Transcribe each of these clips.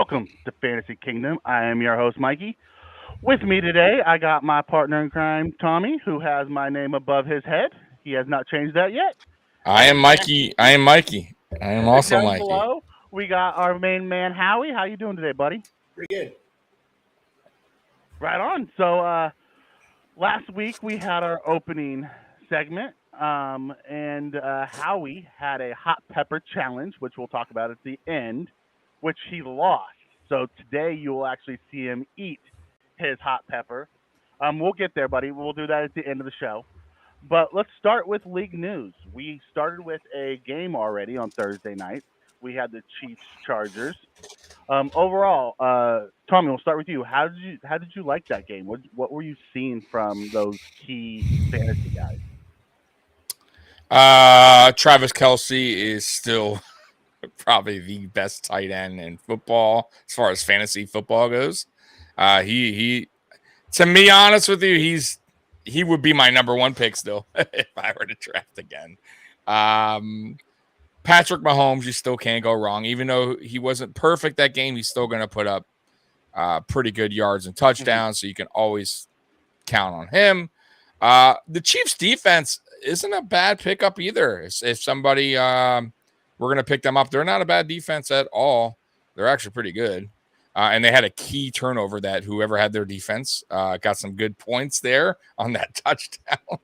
Welcome to Fantasy Kingdom. I am your host, Mikey. With me today, I got my partner in crime, Tommy, who has my name above his head. He has not changed that yet. I am And Mikey. I am Mikey. I am also down Mikey. below, we got our main man, Howie. How you doing today, buddy? Pretty good. Right on. So, last week we had our opening segment, and Howie had a hot pepper challenge, which we'll talk about at the end, which he lost. So today you will actually see him eat his hot pepper. We'll get there, buddy. We'll do that at the end of the show. But let's start with league news. We started with a game already on Thursday night. We had the Chiefs Chargers. Overall, Tommy, we'll start with you. How did you like that game? What were you seeing from those key fantasy guys? Travis Kelsey is still probably the best tight end in football as far as fantasy football goes. He to be honest with you, he would be my number one pick still if I were to draft again. Patrick Mahomes, you still can't go wrong. Even though he wasn't perfect that game, he's still going to put up pretty good yards and touchdowns, so you can always count on him. The Chiefs defense isn't a bad pickup either. If somebody we're going to pick them up, they're not a bad defense at all. They're actually pretty good. And they had a key turnover that whoever had their defense got some good points there on that touchdown.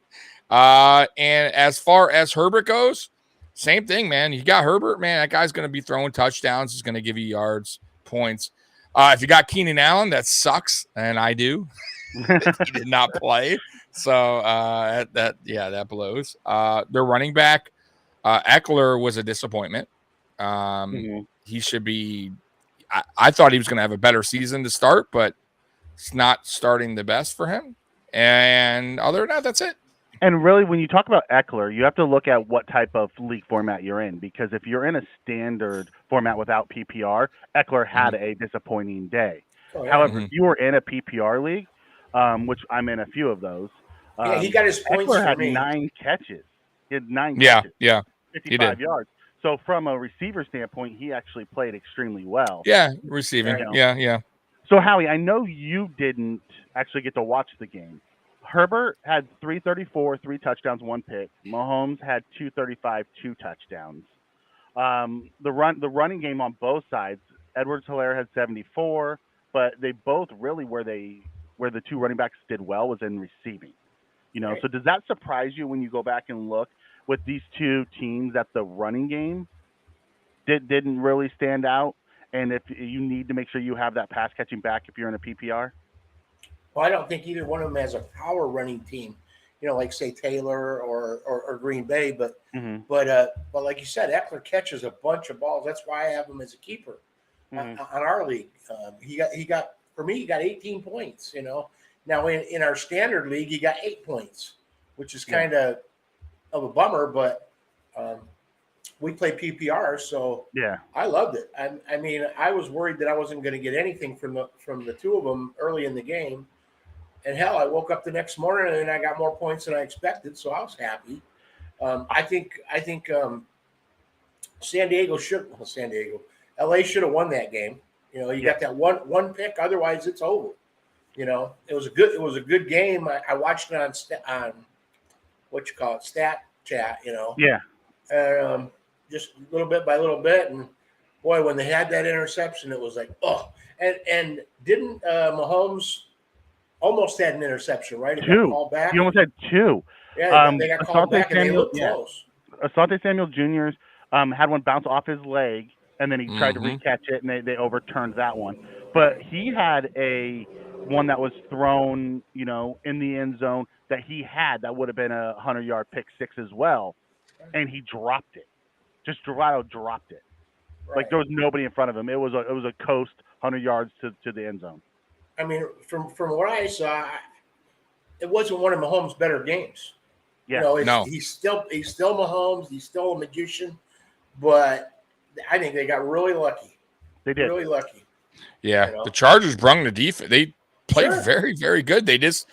And as far as Herbert goes, same thing, man. You got Herbert, man. That guy's going to be throwing touchdowns. He's going to give you yards, points. If you got Keenan Allen, that sucks, and I do. He did not play. So that blows. Their running back, Eckler, was a disappointment. He should be. I thought he was going to have a better season to start, but it's not starting the best for him. And other than that, that's it. And really, when you talk about Eckler, you have to look at what type of league format you're in. Because if you're in a standard format without PPR, Eckler had a disappointing day. Oh, yeah. However, if you were in a PPR league, which I'm in a few of those, He got his points Eckler for had me. 9 catches. He had 9 catches, Yeah. 55 yards. So from a receiver standpoint, he actually played extremely well. Yeah, receiving. Yeah. So, Howie, I know you didn't actually get to watch the game. Herbert had 334, 3 touchdowns, 1 pick. Mahomes had 235, 2 touchdowns. The running game on both sides, Edwards-Helaire had 74, but they both really where the 2 running backs did well was in receiving. Right. So does that surprise you when you go back and look with these 2 teams that the running game didn't really stand out? And if you need to make sure you have that pass catching back if you're in a PPR? Well, I don't think either one of them has a power running team, like say Taylor or Green Bay. But like you said, Eckler catches a bunch of balls. That's why I have him as a keeper on our league. He got 18 points. Now in our standard league, he got 8 points, which is kind of a bummer. But we play PPR, so Yeah. I loved it. I mean, I was worried that I wasn't going to get anything from the 2 of them early in the game. And hell, I woke up the next morning and I got more points than I expected, so I was happy. I think LA should have won that game. You got that one pick, otherwise it's over. It was a good game. I watched it on what you call it, Stat Chat. Yeah. Just little bit by little bit, and boy, when they had that interception, it was like, oh. And didn't Mahomes almost had an interception, right? It got 2. called back. He almost had 2. Yeah, they got called back, and they looked close. Asante Samuel Jr. Had one bounce off his leg, and then he tried to recatch it, and they overturned that one. But he had one that was thrown, in the end zone that he had that would have been a 100-yard pick six as well, and he dropped it. Just dropped it. Right. Like there was nobody in front of him. It was a coast 100 yards to the end zone. I mean, from what I saw, it wasn't one of Mahomes' better games. Yeah. No. He's still Mahomes. He's still a magician, but I think they got really lucky. They did. Really lucky. Yeah, the Chargers brung the defense. They played very, very good. They just,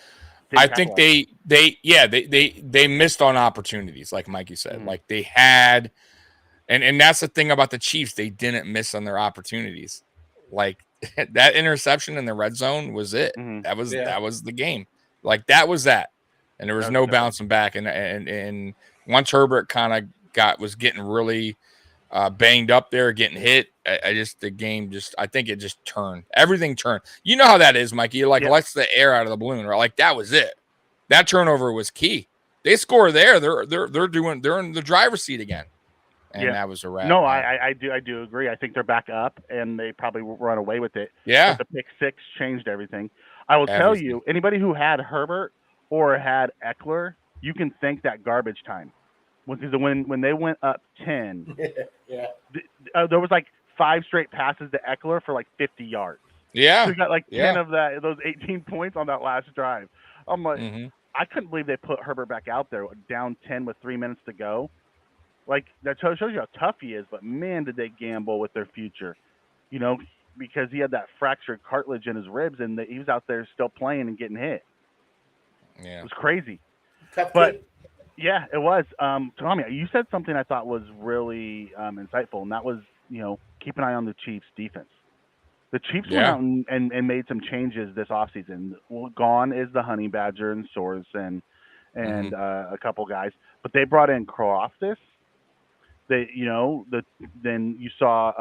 I think they missed on opportunities, like Mikey said. Like they had, and that's the thing about the Chiefs. They didn't miss on their opportunities. Like that interception in the red zone was it. Mm-hmm. That was the game. Like that was that. And there was no bouncing back. And once Herbert kind of was getting really banged up there, getting hit, the game I think it just turned. Everything turned. You know how that is, Mikey. Like lets the air out of the balloon, right? Like that was it. That turnover was key. They score there. They're in the driver's seat again. And that was a wrap. No, I do agree. I think they're back up, and they probably run away with it. Yeah. But the pick six changed everything. I will tell you, anybody who had Herbert or had Eckler, you can thank that garbage time. Because when they went up 10, there was like 5 straight passes to Eckler for like 50 yards. Yeah. So we got like 10 of those 18 points on that last drive. I'm like, I couldn't believe they put Herbert back out there down 10 with 3 minutes to go. Like, that shows you how tough he is, but man, did they gamble with their future, because he had that fractured cartilage in his ribs, and he was out there still playing and getting hit. Yeah. It was crazy. Tough but, kid. Yeah, it was. Tommy, you said something I thought was really insightful, and that was, keep an eye on the Chiefs' defense. The Chiefs went out and made some changes this offseason. Well, gone is the Honey Badger and Soares and a couple guys, but they brought in Croftus. Then you saw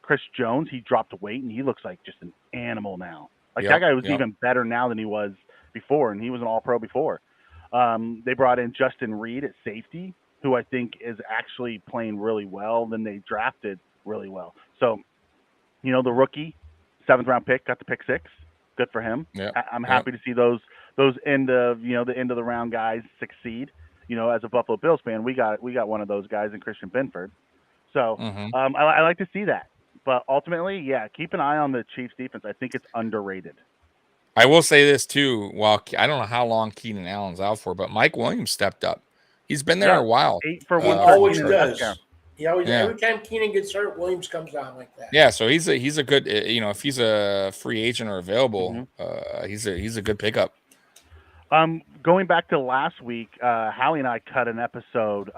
Chris Jones. He dropped weight and he looks like just an animal now. Like that guy was even better now than he was before, and he was an All-Pro before. They brought in Justin Reed at safety, who I think is actually playing really well. Then they drafted really well. So, the rookie, 7th round pick, got the pick 6. Good for him. I'm happy to see those end of the end of the round guys succeed. As a Buffalo Bills fan, we got one of those guys in Christian Benford. So I like to see that. But ultimately, keep an eye on the Chiefs defense. I think it's underrated. I will say this too. Well, I don't know how long Keenan Allen's out for, but Mike Williams stepped up. He's been there a while. 8 for 1. Always does. He always every time Keenan gets hurt, Williams comes on like that. Yeah, so he's a good. If he's a free agent or available, he's a good pickup. Going back to last week, Howie and I cut an episode,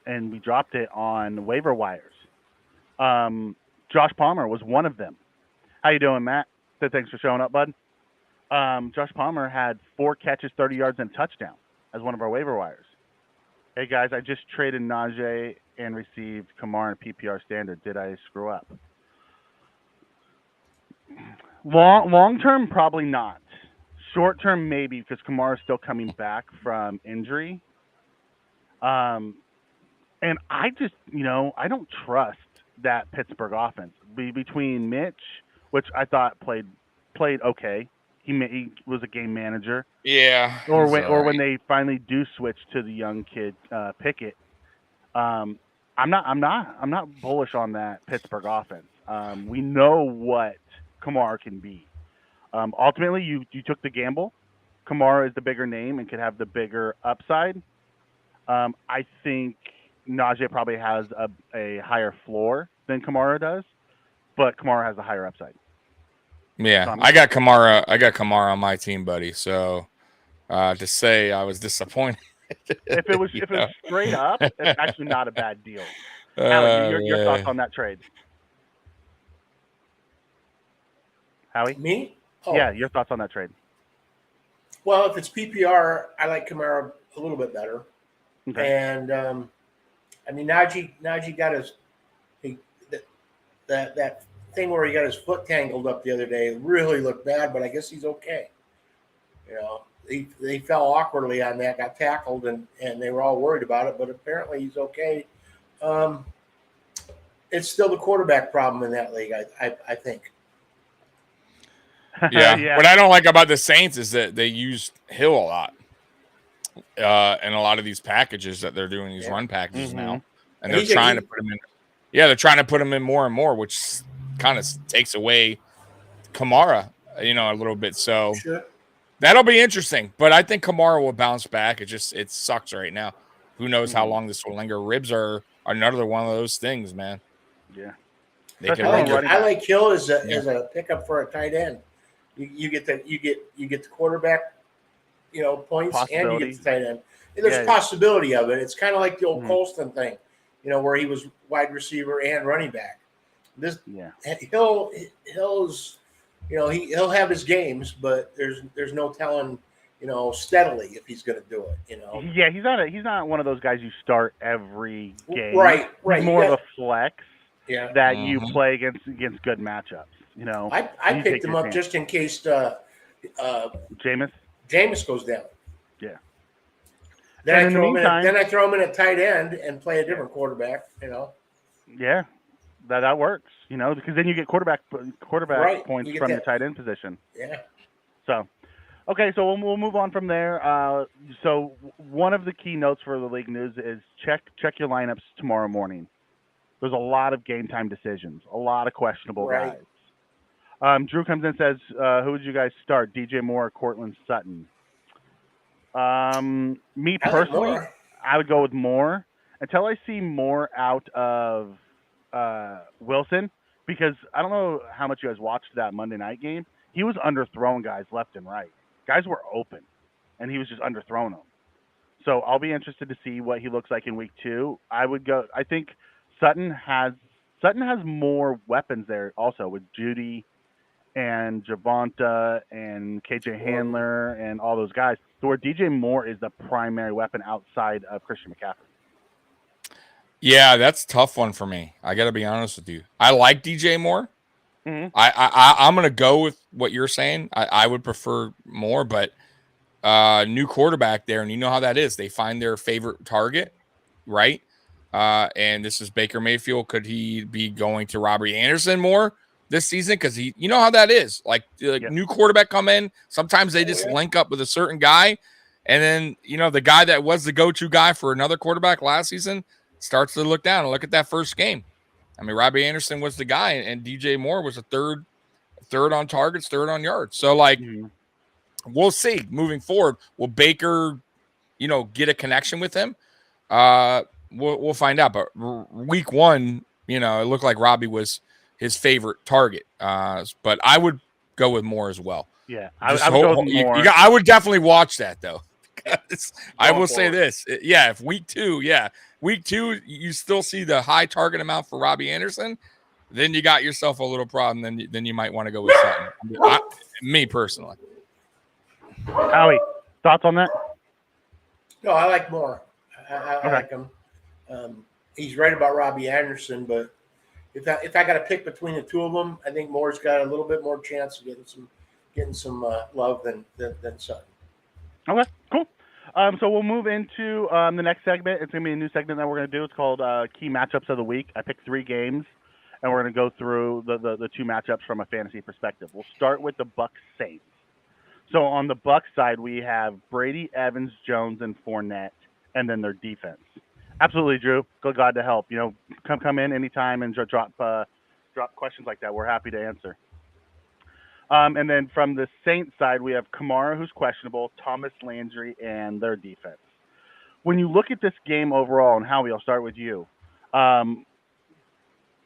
and we dropped it on waiver wires. Josh Palmer was one of them. How you doing, Matt? Thanks for showing up, bud. Josh Palmer had 4 catches, 30 yards, and a touchdown as one of our waiver wires. Hey, guys, I just traded Najee and received Kamara in PPR standard. Did I screw up? Long term, probably not. Short term, maybe, because Kamara is still coming back from injury. And I just, I don't trust that Pittsburgh offense. Between Mitch, which I thought played okay. He was a game manager. Yeah. Or when they finally do switch to the young kid Pickett. I'm not bullish on that Pittsburgh offense. We know what Kamara can be. Ultimately, you took the gamble. Kamara is the bigger name and could have the bigger upside. I think Najee probably has a higher floor than Kamara does, but Kamara has a higher upside. Yeah, I got Kamara on my team, buddy. So to say I was disappointed. If it was straight up, it's actually not a bad deal. Howie, your thoughts on that trade? Howie? Me? Oh. Yeah, your thoughts on that trade. Well, if it's PPR, I like Kamara a little bit better. Okay. And Najee got that thing where he got his foot tangled up the other day. It really looked bad, but I guess he's okay. He fell awkwardly on that, got tackled, and they were all worried about it, but apparently he's okay. It's still the quarterback problem in that league, I think. Yeah. What I don't like about the Saints is that they use Hill a lot in a lot of these packages that they're doing, these run packages now. And they're trying to put him in. Yeah, they're trying to put him in more and more, which kind of takes away Kamara, a little bit. So that'll be interesting. But I think Kamara will bounce back. It sucks right now. Who knows how long this will linger? Ribs are another one of those things, man. Yeah. I like Hill as a pickup for a tight end. You get the quarterback, points, and you get the tight end. And there's a possibility of it. It's kind of like the old Colston thing, where he was wide receiver and running back. This Yeah. Hill's, he'll have his games, but there's no telling, steadily if he's going to do it. Yeah, he's not one of those guys you start every game. Right. He's more of a flex Yeah. that you play against good matchups. I picked him up just in case Jameis goes down. Yeah. Then I throw him in at tight end and play a different quarterback. Yeah, that works. Because then you get quarterback Right. points from your tight end position. Yeah. So, okay, so we'll move on from there. So one of the key notes for the league news is check your lineups tomorrow morning. There's a lot of game time decisions, a lot of questionable guys. Drew comes in and says, who would you guys start, DJ Moore or Cortland Sutton? Me personally, I would go with Moore until I see more out of Wilson, because I don't know how much you guys watched that Monday night game. He was underthrowing guys left and right. Guys were open, and he was just underthrowing them. So I'll be interested to see what he looks like in week 2. I think Sutton has more weapons there also, with Judy and Javonta and KJ Handler and all those guys. So where DJ Moore is the primary weapon outside of Christian McCaffrey. Yeah, that's a tough one for me. I got to be honest with you. I like DJ Moore. Mm-hmm. I'm going to go with what you're saying. I would prefer Moore, but new quarterback there, and you know how that is. They find their favorite target, right? And this is Baker Mayfield. Could he be going to Robbie Anderson more this season? Because you know how that is. Like new quarterback come in, sometimes they just link up with a certain guy, and then the guy that was the go-to guy for another quarterback last season starts to look down and look at that first game. I mean, Robbie Anderson was the guy, and DJ Moore was a third on targets, third on yards. So we'll see moving forward. Will Baker, get a connection with him? We'll find out. But week 1, it looked like Robbie was his favorite target. But I would go with Moore as well. Yeah, I would go with Moore. I would definitely watch that though. I will say this. If week 2, you still see the high target amount for Robbie Anderson, then you got yourself a little problem. Then you might want to go with Sutton. Me personally. Howie, thoughts on that? No, I like Moore. I like him. He's right about Robbie Anderson, but if I got to pick between the two of them, I think Moore's got a little bit more chance of getting some love than Sutton. Okay, cool. So we'll move into the next segment. It's going to be a new segment that we're going to do. It's called Key Matchups of the Week. I picked 3 games, and we're going to go through the 2 matchups from a fantasy perspective. We'll start with the Bucs Saints. So on the Bucs side, we have Brady, Evans, Jones, and Fournette, and then their defense. Absolutely, Drew. Glad to help. Come in anytime and drop questions like that. We're happy to answer. And then from the Saints side, we have Kamara, who's questionable, Thomas Landry, and their defense. When you look at this game overall, and Howie, I'll start with you.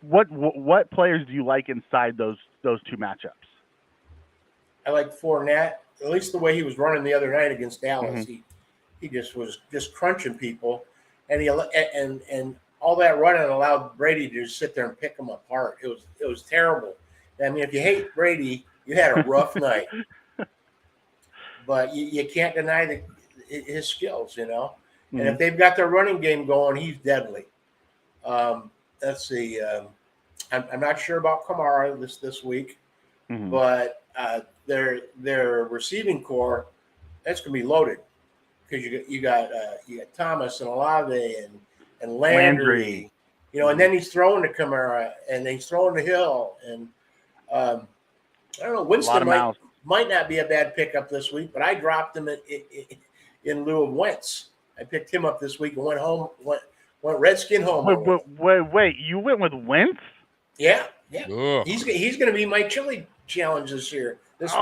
What players do you like inside those 2 matchups? I like Fournette, at least the way he was running the other night against Dallas. Mm-hmm. He just was crunching people, and and all that running allowed Brady to just sit there and pick them apart. It was terrible. I mean, if you hate Brady, you had a rough night. But you can't deny his skills, Mm-hmm. And if they've got their running game going, he's deadly. Let's see. I'm not sure about Kamara this week, mm-hmm. but their receiving core, that's going to be loaded because you got Thomas and Olave and Landry. And then he's throwing to Kamara and he's throwing to Hill and I don't know. Winston might not be a bad pickup this week, but I dropped him in lieu of Wentz. I picked him up this week and went Redskin home. Wait! You went with Wentz? Yeah. Ugh. He's going to be my chili challenge this year. This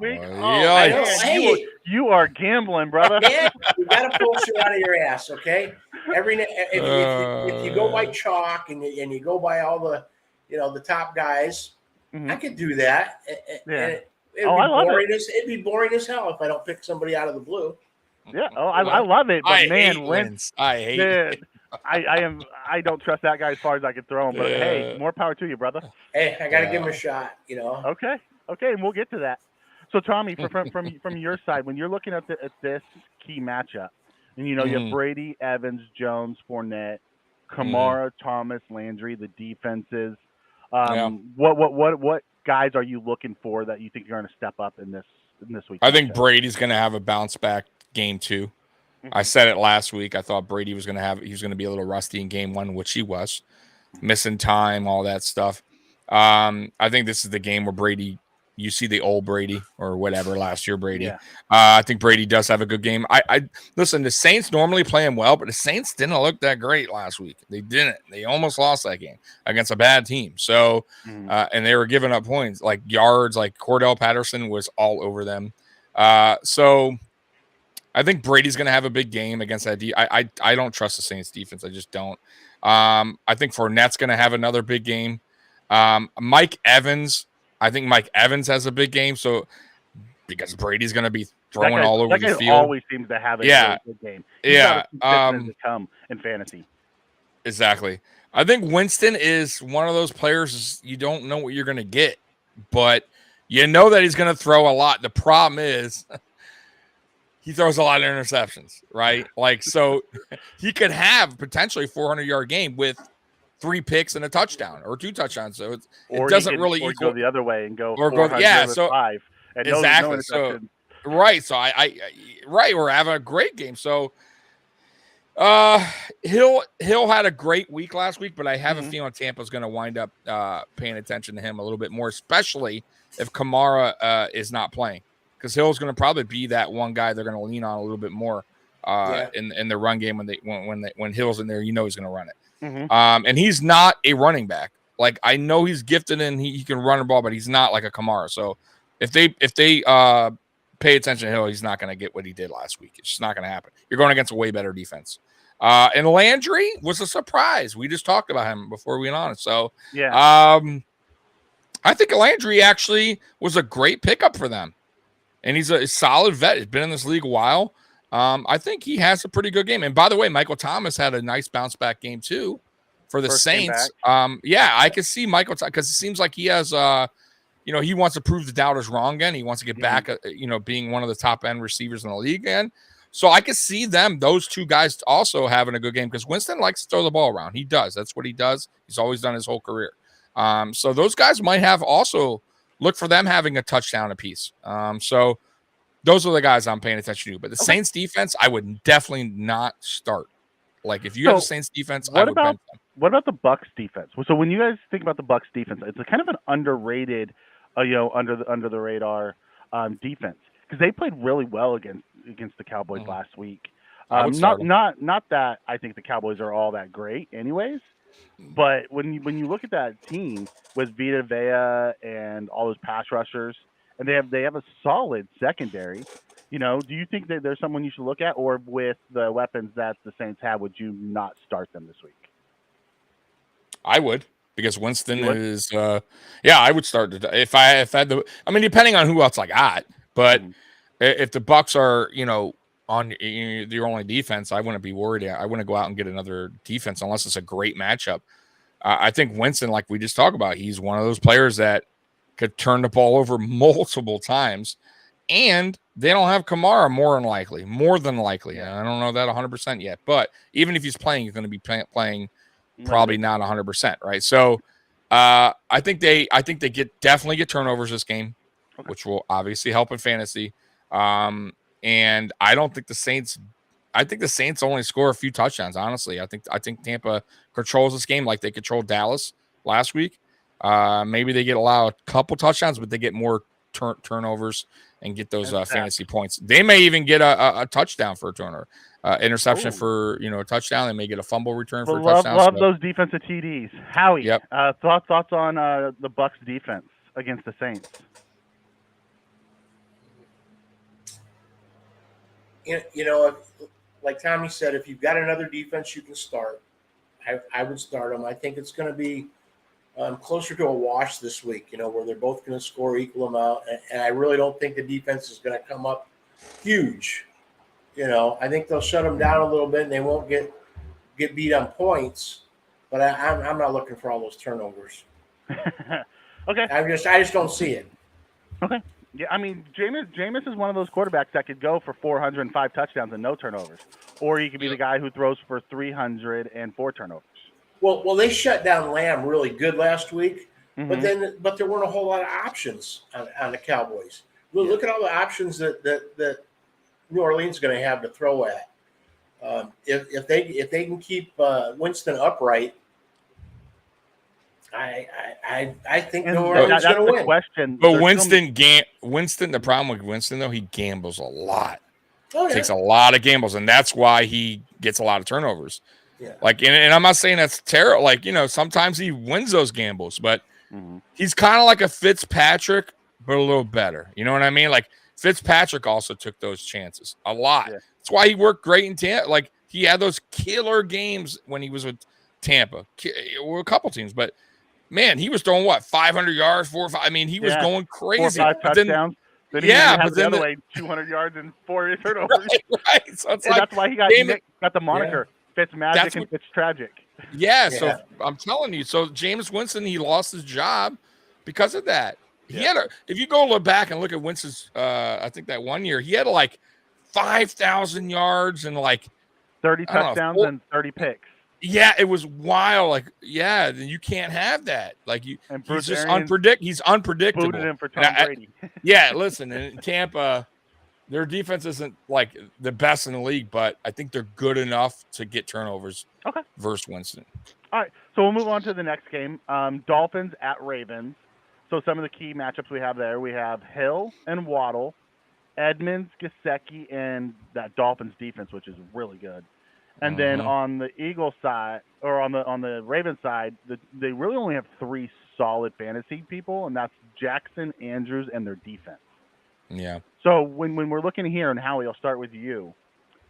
week. Hey, you are gambling, brother. Man, you got to pull shit out of your ass, okay? If you go by chalk and you go by all the the top guys, mm-hmm. I could do that. Yeah. It'd be boring as hell if I don't pick somebody out of the blue. Yeah. Oh, I love it. But I hate Wentz. I hate it. I don't trust that guy as far as I can throw him. But hey, more power to you, brother. Hey, I got to give him a shot. Okay, and we'll get to that. So Tommy, from your side, when you're looking at this key matchup, and you have Brady, Evans, Jones, Fournette, Kamara, Thomas, Landry, the defenses. What guys are you looking for that you think are going to step up in this week? I think Brady's going to have a bounce back game 2. I said it last week. I thought Brady was going to be a little rusty in game 1, which he was, missing time, all that stuff. I think this is the game where Brady, you see the old Brady or whatever, last year Brady. Yeah. I think Brady does have a good game. I listen, the Saints normally play him well, but the Saints didn't look that great last week. They didn't. They almost lost that game against a bad team. So, and they were giving up points, like yards, like Cordell Patterson was all over them. So I think Brady's going to have a big game against that. I don't trust the Saints defense. I just don't. I think Fournette's going to have another big game. Mike Evans, I think Mike Evans has a big game. So because Brady's going to be throwing all over the field, always seems to have a really good game. He's to come in fantasy. Exactly. I think Winston is one of those players you don't know what you're going to get, but you know that he's going to throw a lot. The problem is he throws a lot of interceptions, right? Like, so he could have potentially a 400-yard game with 3 picks and a touchdown or 2 touchdowns. So it doesn't really equal. Go the other way and go so 5. And exactly. No so right. So I we're having a great game. So Hill had a great week last week, but I have a feeling Tampa's going to wind up paying attention to him a little bit more, especially if Kamara is not playing, because Hill's going to probably be that one guy they're going to lean on a little bit more in the run game when Hill's in there. He's going to run it. And he's not a running back. Like, I know he's gifted and he can run the ball, but he's not like a Kamara. So if they pay attention to Hill, he's not going to get what he did last week. It's just not going to happen. You're going against a way better defense. And Landry was a surprise. We just talked about him before we went on. So I think Landry actually was a great pickup for them. And he's a solid vet. He's been in this league a while. I think he has a pretty good game. And by the way, Michael Thomas had a nice bounce back game too for the Saints. I could see Michael, because it seems like he has, he wants to prove the doubters wrong again. He wants to get back, being one of the top end receivers in the league again. So I could see those 2 guys also having a good game, because Winston likes to throw the ball around. He does. That's what he does. He's always done his whole career. So those guys might have also look for them having a touchdown apiece. So those are the guys I'm paying attention to. But the Saints defense, I would definitely not start. Like, if you have the Saints defense, I would bench them. What about the Bucs defense? So when you guys think about the Bucs defense, it's a kind of an underrated, under the radar defense, because they played really well against the Cowboys last week. Not that I think the Cowboys are all that great, anyways. But when you look at that team with Vita Vea and all those pass rushers, and they have a solid secondary, do you think that there's someone you should look at, or with the weapons that the Saints have, would you not start them this week? I would, because Winston is, I would start if I had depending on who else I got, but if the Bucs are, on your only defense, I wouldn't be worried. I wouldn't go out and get another defense unless it's a great matchup. I think Winston, like we just talked about, he's one of those players that could turn the ball over multiple times, and they don't have Kamara more than likely. I don't know that 100% yet, but even if he's playing, he's going to be playing probably not 100%, right? So I think they definitely get turnovers this game, which will obviously help in fantasy. And I don't think the Saints only score a few touchdowns, honestly. I think Tampa controls this game like they controlled Dallas last week. Maybe they allow a couple touchdowns, but they get more turnovers and get those fantasy points. They may even get a touchdown for a turnover, interception for a touchdown. They may get a fumble return for a touchdown. Love those defensive TDs. Howie, yep. Thoughts on the Bucs defense against the Saints? Like Tommy said, if you've got another defense you can start, I would start them. I think it's going to be closer to a wash this week, where they're both going to score equal amount. And I really don't think the defense is going to come up huge. I think they'll shut them down a little bit, and they won't get get beat on points, but I'm not looking for all those turnovers. Okay. I just don't see it. Okay. Yeah, I mean, Jameis is one of those quarterbacks that could go for 405 touchdowns and no turnovers, or he could be the guy who throws for 304 turnovers. Well, they shut down Lamb really good last week, Mm-hmm. but there weren't a whole lot of options on the Cowboys. Look at all the options that New Orleans is going to have to throw at. If they can keep Winston upright, I think New Orleans is going to win. Question. But Winston, the problem with Winston though, he gambles a lot. Oh, yeah. Takes a lot of gambles, and that's why he gets a lot of turnovers. Yeah. Like, and I'm not saying that's terrible. Like, sometimes he wins those gambles, but he's kind of like a Fitzpatrick, but a little better. You know what I mean? Like Fitzpatrick also took those chances a lot. Yeah. That's why he worked great in Tampa. Like he had those killer games when he was with Tampa, or a couple teams, but man, he was throwing 500 yards, 4 or 5. I mean, he was going crazy. 4 or 5 touchdowns. Then but then the other way, 200 yards and 4 turnovers. Right. So it's that's why he got the moniker Fitzmagic and Fitztragic. Yeah. So I'm telling you. So Jameis Winston, he lost his job because of that. He had if you go look back and look at Winston's, I think that one year he had 5,000 yards and 30 touchdowns and 30 picks. Yeah, it was wild. You can't have that. He's just unpredictable. Booted him for Tom Brady. Listen, in Tampa, their defense isn't the best in the league, but I think they're good enough to get turnovers. Okay. Versus Winston. All right, so we'll move on to the next game. Dolphins at Ravens. So some of the key matchups we have there, we have Hill and Waddle, Edmonds, Gesicki, and that Dolphins defense, which is really good. And then on the Eagles side, or on the Ravens side, they really only have 3 solid fantasy people, and that's Jackson, Andrews, and their defense. Yeah. So when we're looking here, and Howie, I'll start with you.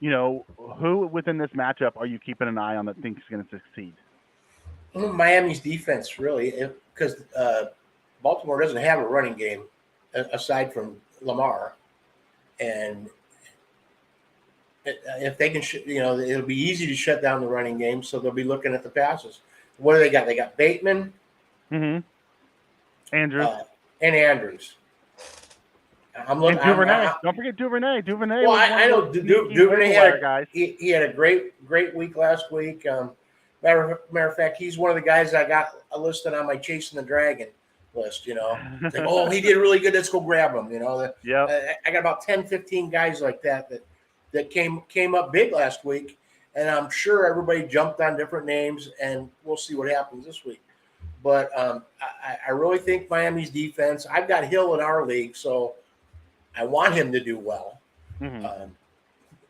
Who within this matchup are you keeping an eye on that thinks is going to succeed? Miami's defense, really, because Baltimore doesn't have a running game aside from Lamar, and if they can, it'll be easy to shut down the running game, so they'll be looking at the passes. What do they got? They got Bateman, Andrews, and Andrews. I'm looking. And Duvernay. Don't forget Duvernay. Duvernay. Well, I know Duvernay had a great week last week. Matter of fact, he's one of the guys I got listed on my Chasing the Dragon list. He did really good. Let's go grab him. I got about 10, 15 guys like that came up big last week, and I'm sure everybody jumped on different names, and we'll see what happens this week. But I really think Miami's defense. I've got Hill in our league, so I want him to do well.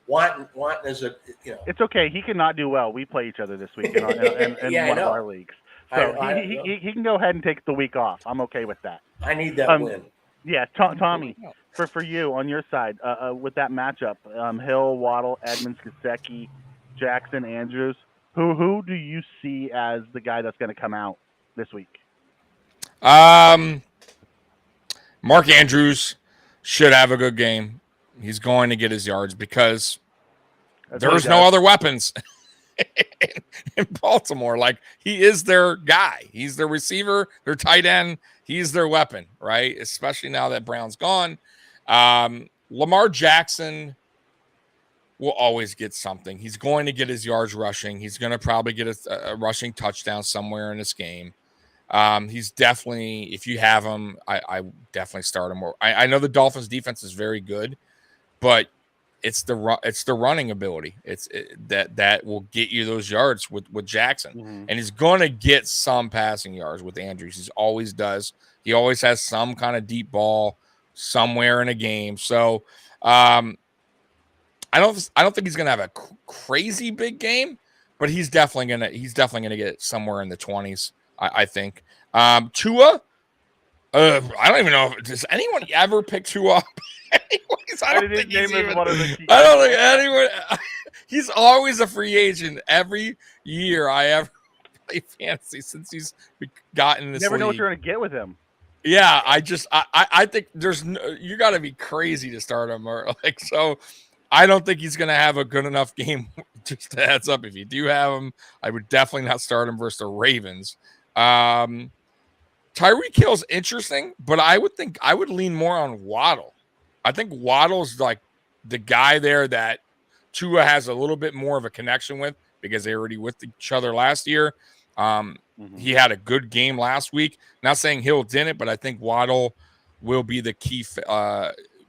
Wanton is It's okay. He cannot do well. We play each other this week in one of our leagues. So he can go ahead and take the week off. I'm okay with that. I need that win. Yeah, Tommy, for you on your side with that matchup, Hill, Waddle, Edmonds, Gesicki, Jackson, Andrews. Who do you see as the guy that's going to come out this week? Mark Andrews should have a good game. He's going to get his yards because there's no other weapons in Baltimore. He is their guy. He's their receiver, their tight end. He's their weapon, right? Especially now that Brown's gone. Lamar Jackson will always get something. He's going to get his yards rushing. He's going to probably get a rushing touchdown somewhere in this game. He's definitely, if you have him, I definitely start him. I know the Dolphins defense is very good, but it's the running ability. That will get you those yards with Jackson, and he's going to get some passing yards with Andrews. He always does. He always has some kind of deep ball somewhere in a game. So I don't think he's going to have a crazy big game, but he's definitely gonna get somewhere in the 20s. I think. Tua, I don't even know. Does anyone ever pick Tua up? I don't think anyone. He's always a free agent every year I ever play fantasy since he's gotten this. You never know what league. you're going to get with him. Yeah, I think you got to be crazy to start him, or so. I don't think he's going to have a good enough game. Just a heads up, if you do have him, I would definitely not start him versus the Ravens. Tyreek Hill's interesting, but I would lean more on Waddle. I think Waddle's like the guy there that Tua has a little bit more of a connection with because they were already with each other last year. He had a good game last week. Not saying Hill didn't, but I think Waddle will be the key.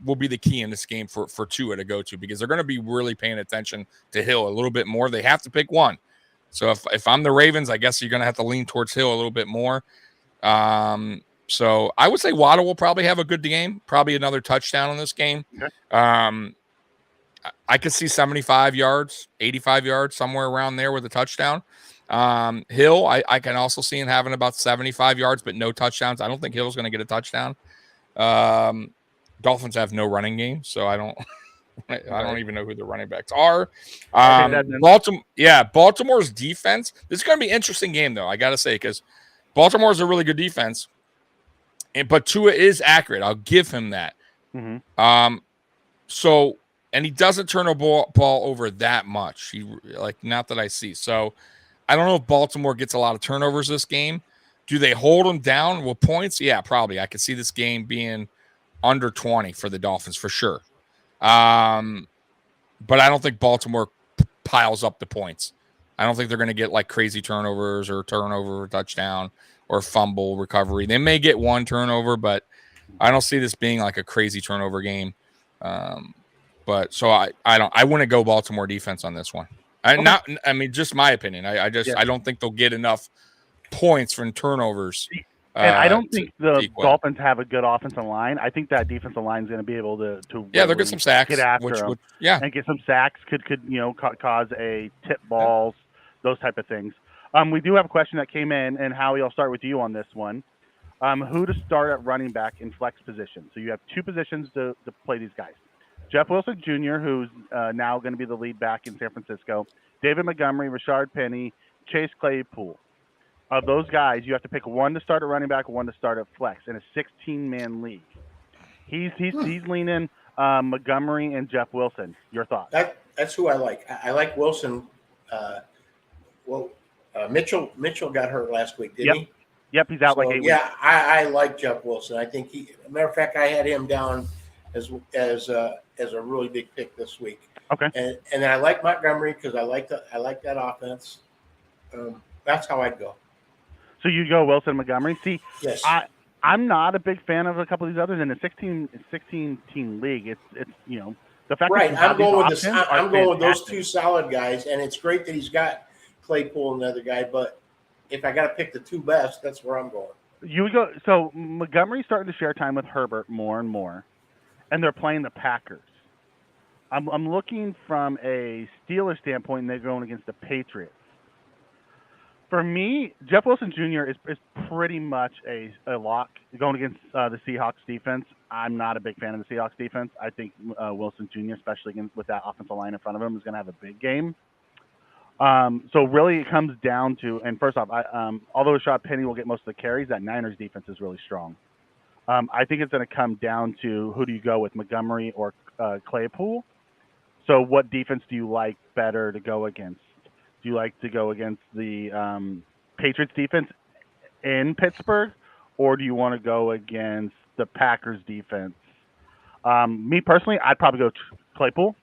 Will be the key in this game for Tua to go to, because they're going to be really paying attention to Hill a little bit more. They have to pick one. So if I'm the Ravens, I guess you're going to have to lean towards Hill a little bit more. So I would say Waddle will probably have a good game, probably another touchdown in this game. Okay. I could see 75 yards, 85 yards, somewhere around there with a touchdown. Hill, I can also see him having about 75 yards, but no touchdowns. I don't think Hill's going to get a touchdown. Dolphins have no running game, so I don't even know who the running backs are. Baltimore's defense. This is going to be an interesting game, though, I got to say, because Baltimore's a really good defense, but Tua is accurate. I'll give him that. And he doesn't turn a ball over that much. Not that I see. So I don't know if Baltimore gets a lot of turnovers this game. Do they hold them down with points? Yeah, probably. I could see this game being under 20 for the Dolphins for sure. But I don't think Baltimore piles up the points. I don't think they're going to get like crazy turnovers or turnover touchdown or fumble recovery. They may get one turnover, but I don't see this being like a crazy turnover game. But so I wouldn't go Baltimore defense on this one. Just my opinion. I don't think they'll get enough points from turnovers. And I don't think the Dolphins have a good offensive line. I think that defensive line is going to be able to they'll get some sacks, get after them, and get some sacks. Could cause a tip balls, those type of things. We do have a question that came in, and Howie, I'll start with you on this one. Who to start at running back in flex position? So you have two positions to play these guys. Jeff Wilson Jr., who's now going to be the lead back in San Francisco. David Montgomery, Rashard Penny, Chase Claypool. Of those guys, you have to pick one to start at running back, one to start at flex in a 16-man league. He's leaning Montgomery and Jeff Wilson. Your thoughts? That's who I like. I like Wilson. Mitchell got hurt last week, didn't he? Yep, he's out like 8 weeks. Yeah, I like Jeff Wilson. I think matter of fact, I had him down as a really big pick this week. Okay. And I like Montgomery because I like that offense. That's how I'd go. So you go Wilson, Montgomery. See, yes. I'm not a big fan of a couple of these others in a 16 team league. It's the fact right. that I'm going with those two solid guys, and it's great that he's got Claypool and the other guy. But if I got to pick the two best, that's where I'm going. You would go. So Montgomery's starting to share time with Herbert more and more, and they're playing the Packers. I'm looking from a Steelers standpoint, and they're going against the Patriots. For me, Jeff Wilson Jr. is pretty much a lock going against the Seahawks defense. I'm not a big fan of the Seahawks defense. I think Wilson Jr., especially with that offensive line in front of him, is going to have a big game. So really it comes down to, and first off, although Rashad Penny will get most of the carries, that Niners defense is really strong. I think it's going to come down to who do you go with, Montgomery or Claypool? So what defense do you like better to go against? Do you like to go against the Patriots defense in Pittsburgh, or do you want to go against the Packers defense? Me personally, I'd probably go Claypool.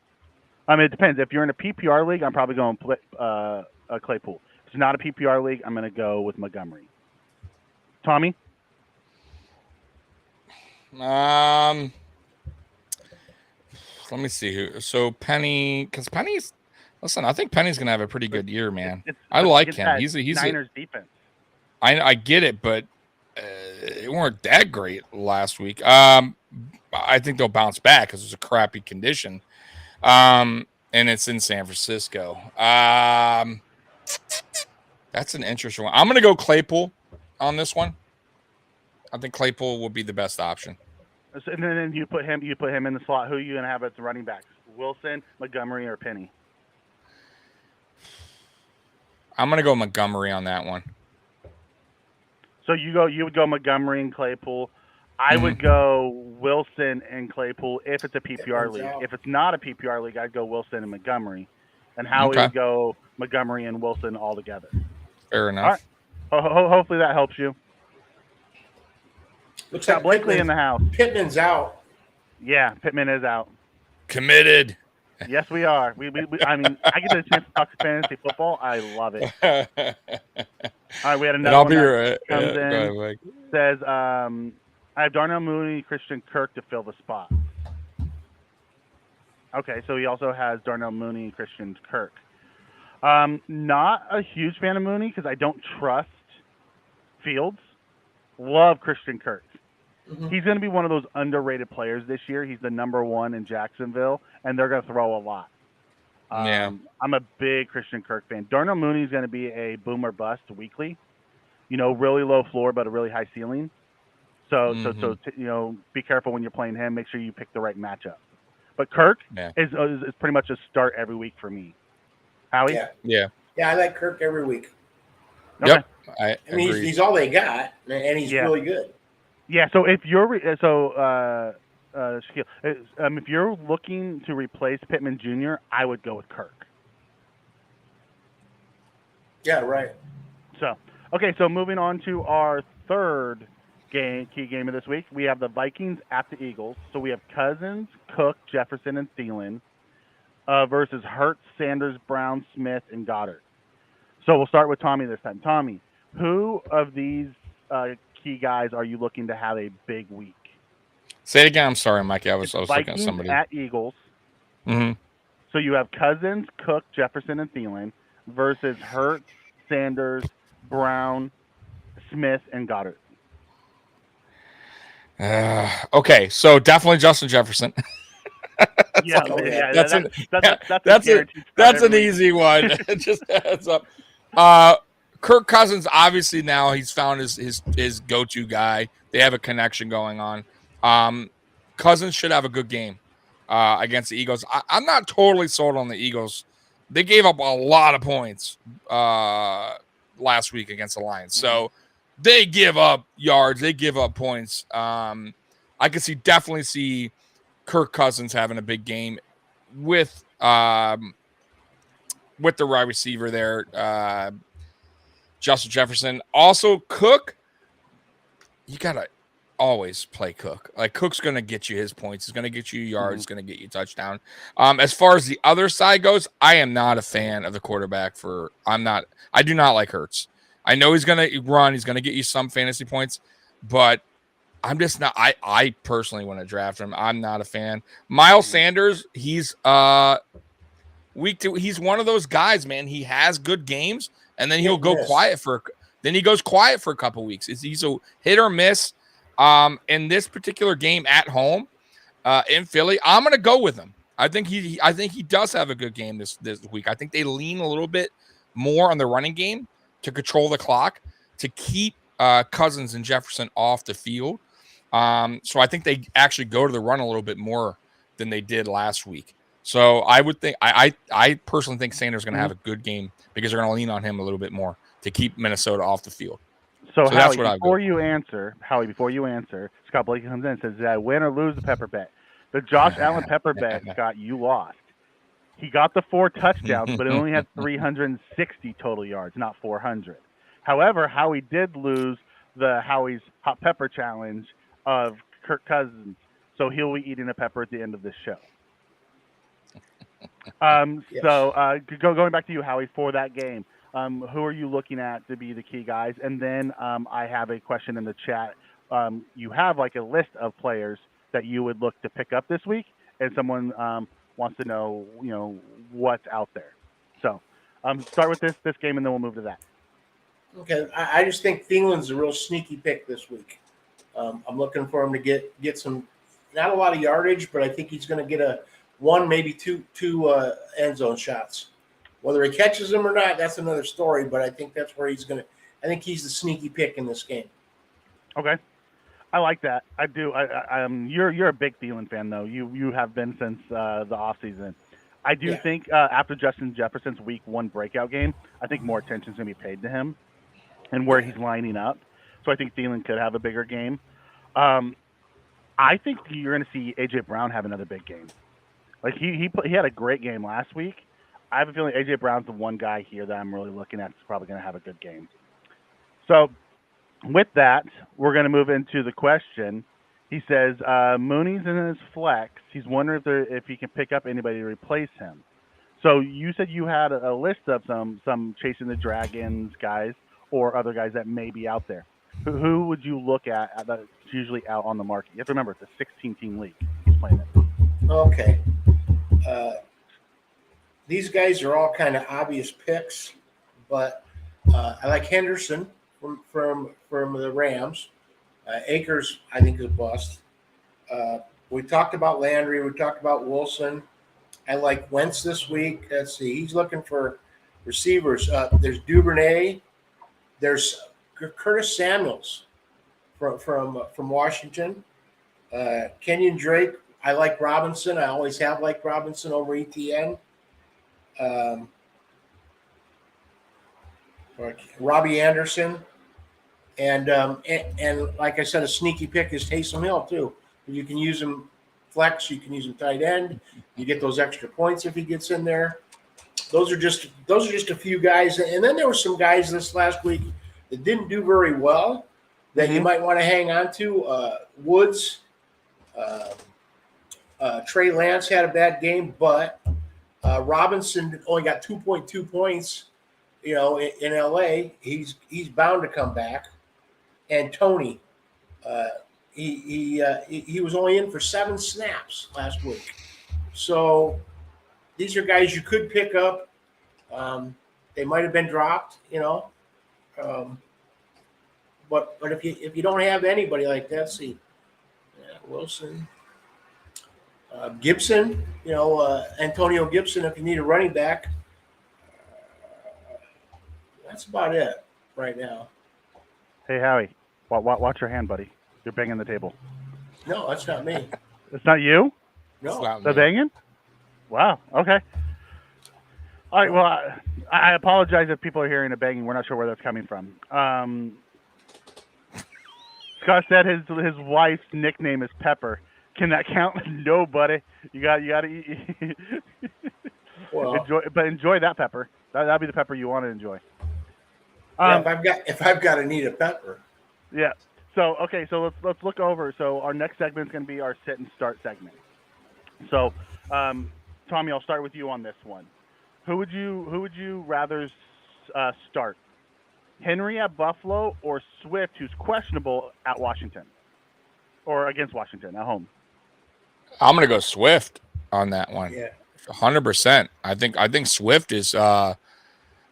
It depends. If you're in a PPR league, I'm probably going Claypool. If it's not a PPR league, I'm going to go with Montgomery. Tommy? Let me see who. So Penny, because Penny's. Listen, I think Penny's gonna have a pretty good year, man. I like him. He's Niners defense. I get it, but it weren't that great last week. I think they'll bounce back because it's a crappy condition, and it's in San Francisco. That's an interesting one. I'm gonna go Claypool on this one. I think Claypool will be the best option. And then you put him in the slot. Who are you gonna have as the running backs? Wilson, Montgomery, or Penny? I'm gonna go Montgomery on that one. So you would go Montgomery and Claypool. I would go Wilson and Claypool if it's a PPR Pittman's league. out. If it's not a PPR league, I'd go Wilson and Montgomery. And Howie Okay. would go Montgomery and Wilson all together. Fair enough. All right. Hopefully that helps you. Looks Scott like Blakely in the house. Pittman's out. Yeah, Pittman is out. Committed. Yes, we are. I mean, I get the chance to talk fantasy football. I love it. All right, we had another I'll one be that right. comes Go in. ahead, Mike. Says, I have Darnell Mooney, Christian Kirk to fill the spot. Okay, so he also has Darnell Mooney and Christian Kirk. Not a huge fan of Mooney because I don't trust Fields. Love Christian Kirk. Mm-hmm. He's going to be one of those underrated players this year. He's the number 1 in Jacksonville, and they're going to throw a lot. Yeah. I'm a big Christian Kirk fan. Darnell Mooney is going to be a boom or bust weekly. Really low floor but a really high ceiling. So be careful when you're playing him. Make sure you pick the right matchup. But Kirk is pretty much a start every week for me. Howie? Yeah. I like Kirk every week. Okay. Yep. I mean, agree. he's all they got, and he's really good. Yeah. So if you're Shaquille, if you're looking to replace Pittman Jr., I would go with Kirk. Yeah. Right. So moving on to our third key game of this week, we have the Vikings at the Eagles. So we have Cousins, Cook, Jefferson, and Thielen versus Hurts, Sanders, Brown, Smith, and Goddard. So we'll start with Tommy this time. Tommy, who of these key guys are you looking to have a big week? Say it again. I'm sorry, Mikey. I was Vikings looking at somebody. At Eagles. Mm-hmm. So you have Cousins, Cook, Jefferson, and Thielen versus Hurts, Sanders, Brown, Smith, and Goddard. Okay, so definitely Justin Jefferson. That's an easy one. Just heads up. Kirk Cousins, obviously now he's found his go-to guy. They have a connection going on. Cousins should have a good game against the Eagles. I'm not totally sold on the Eagles. They gave up a lot of points last week against the Lions. So they give up yards. They give up points. I could definitely see Kirk Cousins having a big game with the wide receiver there, Justin Jefferson. Also, Cook, you got to always play Cook. Like, Cook's going to get you his points. He's going to get you yards. He's going to get you a touchdown. As far as the other side goes, I am not a fan of the quarterback I do not like Hurts. I know he's going to run. He's going to get you some fantasy points, but I'm just not. I personally want to draft him. I'm not a fan. Miles Sanders, he's week 2. He's one of those guys, man. He has good games, and then he'll go quiet for. Then he goes quiet for a couple weeks. He's a hit or miss. In this particular game at home, in Philly, I'm going to go with him. I think he does have a good game this week. I think they lean a little bit more on the running game to control the clock, to keep Cousins and Jefferson off the field. So I think they actually go to the run a little bit more than they did last week. So I would think I personally think Sanders is going to have a good game because they're going to lean on him a little bit more to keep Minnesota off the field. So Howie, before you answer, Scott Blakely comes in and says, "Did I win or lose the pepper bet?" The Josh Allen pepper bet, Scott, you lost. He got the 4 touchdowns, but it only had 360 total yards, not 400. However, Howie did lose the Howie's hot pepper challenge of Kirk Cousins, so he'll be eating a pepper at the end of this show. So going back to you, Howie, for that game, who are you looking at to be the key guys? And then I have a question in the chat. You have like a list of players that you would look to pick up this week, and someone wants to know, what's out there. So start with this game, and then we'll move to that. Okay, I just think Thielen's a real sneaky pick this week. I'm looking for him to get some, not a lot of yardage, but I think he's going to get one, maybe two end zone shots. Whether he catches them or not, that's another story. But I think that's where he's going to. I think he's the sneaky pick in this game. Okay, I like that. I do. You're a big Thielen fan, though. You have been since the offseason. I do think after Justin Jefferson's Week 1 breakout game, I think more attention is going to be paid to him and where he's lining up. So I think Thielen could have a bigger game. I think you're going to see AJ Brown have another big game. Like he had a great game last week. I have a feeling AJ Brown's the one guy here that I'm really looking at is probably going to have a good game. So with that, we're going to move into the question. He says Mooney's in his flex. He's wondering if he can pick up anybody to replace him. So you said you had a list of some chasing the dragons guys or other guys that may be out there. Who would you look at that's usually out on the market? You have to remember it's a 16-team league. He's playing it. Okay. These guys are all kind of obvious picks, but I like Henderson from the Rams. Akers, I think, is a bust. We talked about Landry. We talked about Wilson. I like Wentz this week. Let's see. He's looking for receivers. There's Duvernay. There's Curtis Samuels from Washington. Kenyon Drake. I like Robinson. I always have liked Robinson over ETN. Robbie Anderson. And like I said, a sneaky pick is Taysom Hill too. You can use him flex. You can use him tight end. You get those extra points if he gets in there. Those are just a few guys. And then there were some guys this last week that didn't do very well that you might want to hang on to. Woods, Trey Lance had a bad game, but Robinson only got 2.2 points. In LA, he's bound to come back. And Tony, he was only in for 7 snaps last week. So these are guys you could pick up. They might have been dropped, but if you don't have anybody like that, see, Wilson, Gibson, Antonio Gibson. If you need a running back, that's about it right now. Hey Howie, watch your hand, buddy. You're banging the table. No, that's not me. It's not you? No. They're banging? Wow. Okay. All right. Well, I apologize if people are hearing a banging. We're not sure where that's coming from. Scott said his wife's nickname is Pepper. Can that count? No, buddy. You got to eat. Well, enjoy that pepper. That'll be the pepper you want to enjoy. If I've got to need a pepper. Yeah. So okay. So let's look over. So our next segment is going to be our sit and start segment. So, Tommy, I'll start with you on this one. Who would you rather start? Henry at Buffalo or Swift, who's questionable at Washington or against Washington at home? I'm gonna go Swift on that one. Yeah, 100%. I think Swift is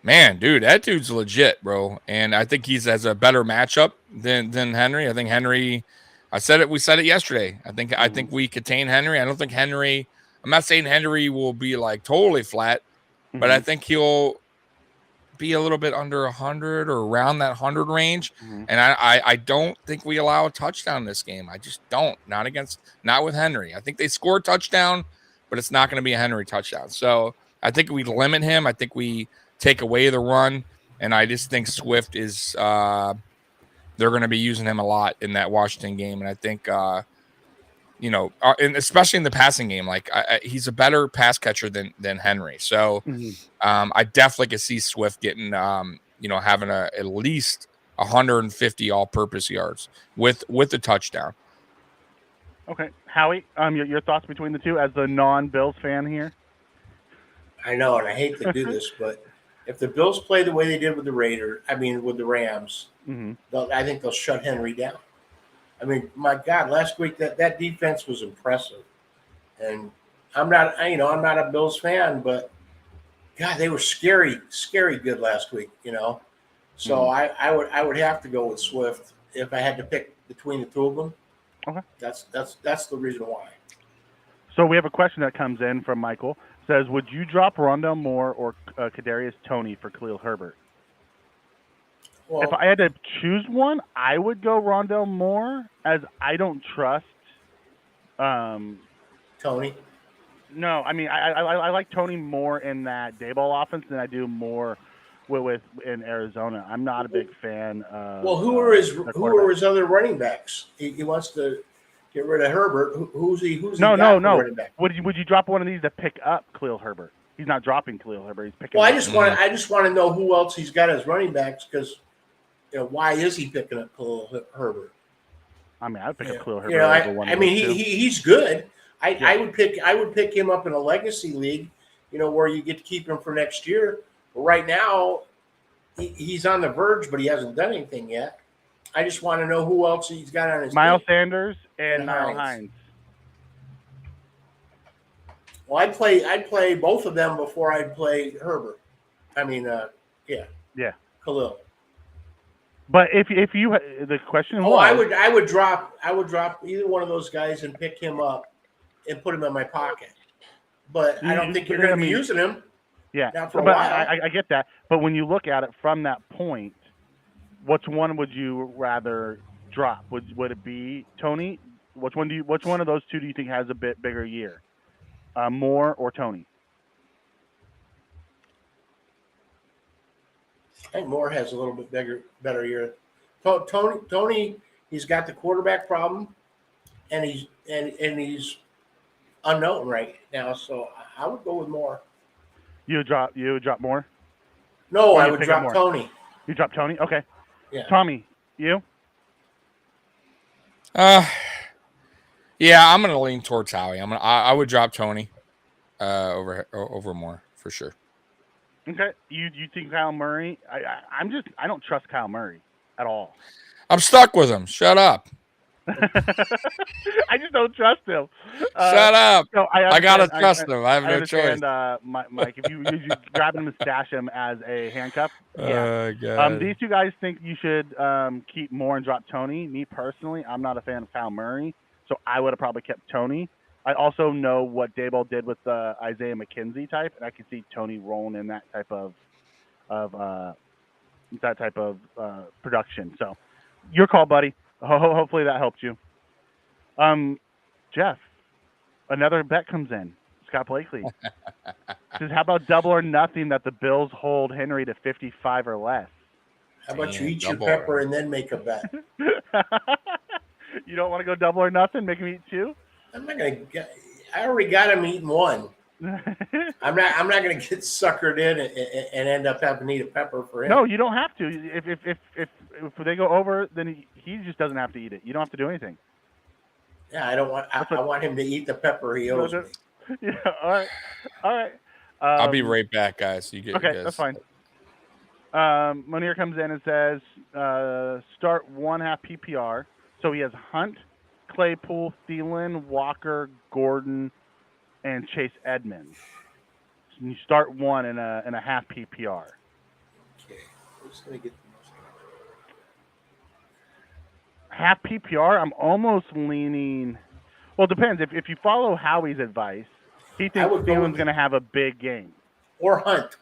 man, dude, that dude's legit, bro. And I think he has a better matchup than Henry. I think Henry. We said it yesterday. I think we contain Henry. I don't think Henry. I'm not saying Henry will be like totally flat, but I think he'll be a little bit under 100 or around that 100 range. And I don't think we allow a touchdown in this game. I just don't. Not with Henry. I think they score a touchdown, but it's not going to be a Henry touchdown. So I think we limit him. I think we take away the run, and I just think Swift is. They're going to be using him a lot in that Washington game, and I think. And especially in the passing game, like he's a better pass catcher than Henry. So I definitely could see Swift getting, having at least 150 all-purpose yards with the touchdown. Okay, Howie, your thoughts between the two as the non-Bills fan here? I know, and I hate to do this, but if the Bills play the way they did with the Rams, I think they'll shut Henry down. I mean, my God, last week that defense was impressive, and I'm not a Bills fan, but God, they were scary good last week, So I would have to go with Swift if I had to pick between the two of them. Okay, that's the reason why. So we have a question that comes in from Michael. Says, would you drop Rondell Moore or Kadarius Toney for Khalil Herbert? Well, if I had to choose one, I would go Rondell Moore, as I don't trust Toney. No, I mean I like Toney more in that Dayball offense than I do more with in Arizona. I'm not a big fan. Who are his other running backs? He wants to Get rid of Herbert. Who's he? No. Running back? Would you drop one of these to pick up Khalil Herbert? He's not dropping Khalil Herbert. He's picking. Well, up. I just want to know who else he's got as running backs because why is he picking up Khalil Herbert? I mean, I'd pick up Khalil Herbert. I mean, he's good. I would pick him up in a legacy league, where you get to keep him for next year. But right now, he's on the verge, but he hasn't done anything yet. I just want to know who else he's got on his Miles team. Sanders and Niall Hines. Well, I'd play both of them before I'd play Herbert. I mean, Khalil. But if you the question was, I would drop either one of those guys and pick him up and put him in my pocket. But I don't think you're going to be using him. Yeah, not for a while. I get that. But when you look at it from that point, which one would you rather drop? Would it be Tony? Which one of those two do you think has a bit bigger year? Moore or Tony? I think Moore has a little bit better year. Tony, he's got the quarterback problem, and he's unknown right now. So I would go with Moore. You would drop Moore? No, I would drop Tony. You drop Tony? Okay. Yeah. Tommy, you? Yeah, I'm gonna lean towards Howie. I would drop Tony over Moore for sure. Okay. You think Kyle Murray? I don't trust Kyle Murray at all. I'm stuck with him. Shut up. I just don't trust him. Shut up. No, I gotta trust him. I have no choice. Mike, if you grab him and stash him as a handcuff, God. These two guys think you should keep Moore and drop Tony. Me personally, I'm not a fan of Kyle Murray, so I would have probably kept Tony. I also know what Daboll did with the Isaiah McKenzie type, and I can see Tony rolling in that type of production. So, your call, buddy. Hopefully that helped you. Jeff, another bet comes in. Scott Blakely says, "How about double or nothing that the Bills hold Henry to 55 or less?" How about you eat your pepper and then make a bet? You don't want to go double or nothing? Make him eat two? I'm not gonna. I already got him eating one. I'm not gonna get suckered in and end up having to eat a pepper for him. No, you don't have to. If they go over, then he just doesn't have to eat it. You don't have to do anything. Yeah, I don't want. I want him to eat the pepper he owes me. Yeah. All right. I'll be right back, guys. Okay, that's fine. Munir comes in and says, start 1/2 PPR. So he has Hunt, Claypool, Thielen, Walker, Gordon, and Chase Edmonds. So you start one in a half PPR. Okay, I'm just gonna get the most. Half PPR, I'm almost leaning. Well, it depends. If you follow Howie's advice, he thinks Thielen's going to have a big game. Or Hunt.